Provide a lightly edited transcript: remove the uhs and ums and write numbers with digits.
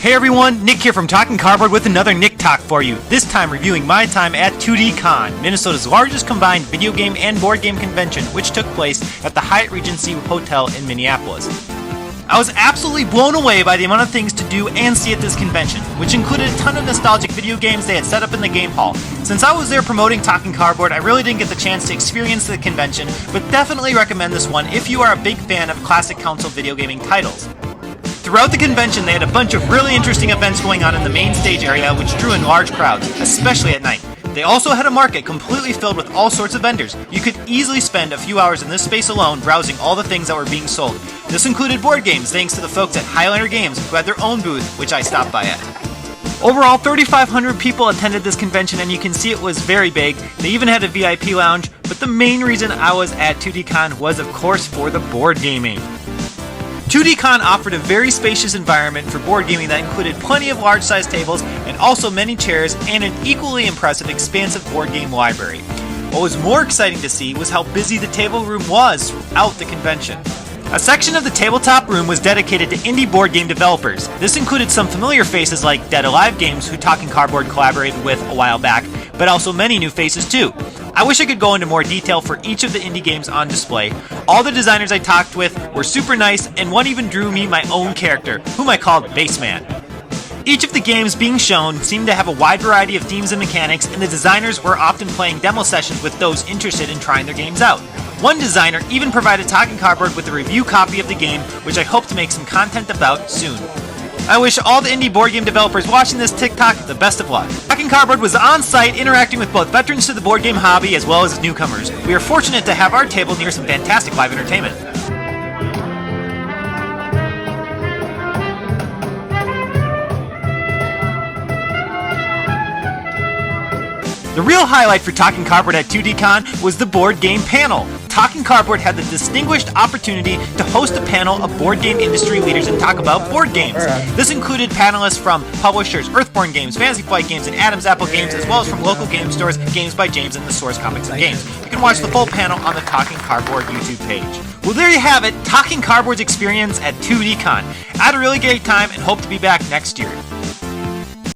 Hey everyone, Nick here from Talking Cardboard with another Nick Talk for you. This time reviewing my time at 2DCon, Minnesota's largest combined video game and board game convention, which took place at the Hyatt Regency Hotel in Minneapolis. I was absolutely blown away by the amount of things to do and see at this convention, which included a ton of nostalgic video games they had set up in the game hall. Since I was there promoting Talking Cardboard, I really didn't get the chance to experience the convention, but definitely recommend this one if you are a big fan of classic console video gaming titles. Throughout the convention, they had a bunch of really interesting events going on in the main stage area, which drew in large crowds, especially at night. They also had a market completely filled with all sorts of vendors. You could easily spend a few hours in this space alone browsing all the things that were being sold. This included board games, thanks to the folks at Highlander Games, who had their own booth, which I stopped by at. Overall, 3,500 people attended this convention, and you can see it was very big. They even had a VIP lounge, but the main reason I was at 2DCon was, of course, for the board gaming. 2DCon offered a very spacious environment for board gaming that included plenty of large-sized tables and also many chairs and an equally impressive expansive board game library. What was more exciting to see was how busy the table room was throughout the convention. A section of the tabletop room was dedicated to indie board game developers. This included some familiar faces like Dead Alive Games, who Talking Cardboard collaborated with a while back, but also many new faces too. I wish I could go into more detail for each of the indie games on display. All the designers I talked with were super nice, and one even drew me my own character, whom I called Baseman. Each of the games being shown seemed to have a wide variety of themes and mechanics, and the designers were often playing demo sessions with those interested in trying their games out. One designer even provided Talking Cardboard with a review copy of the game, which I hope to make some content about soon. I wish all the indie board game developers watching this TikTok the best of luck. Talking Cardboard was on site interacting with both veterans to the board game hobby as well as newcomers. We are fortunate to have our table near some fantastic live entertainment. The real highlight for Talking Cardboard at 2DCon was the board game panel. Talking Cardboard had the distinguished opportunity to host a panel of board game industry leaders and talk about board games. This included panelists from publishers Earthborne Games, Fantasy Flight Games, and Adam's Apple Games, as well as from local game stores, Games by James, and the Source Comics and Games. You can watch the full panel on the Talking Cardboard YouTube page. Well, there you have it, Talking Cardboard's experience at 2DCon. I had a really great time and hope to be back next year.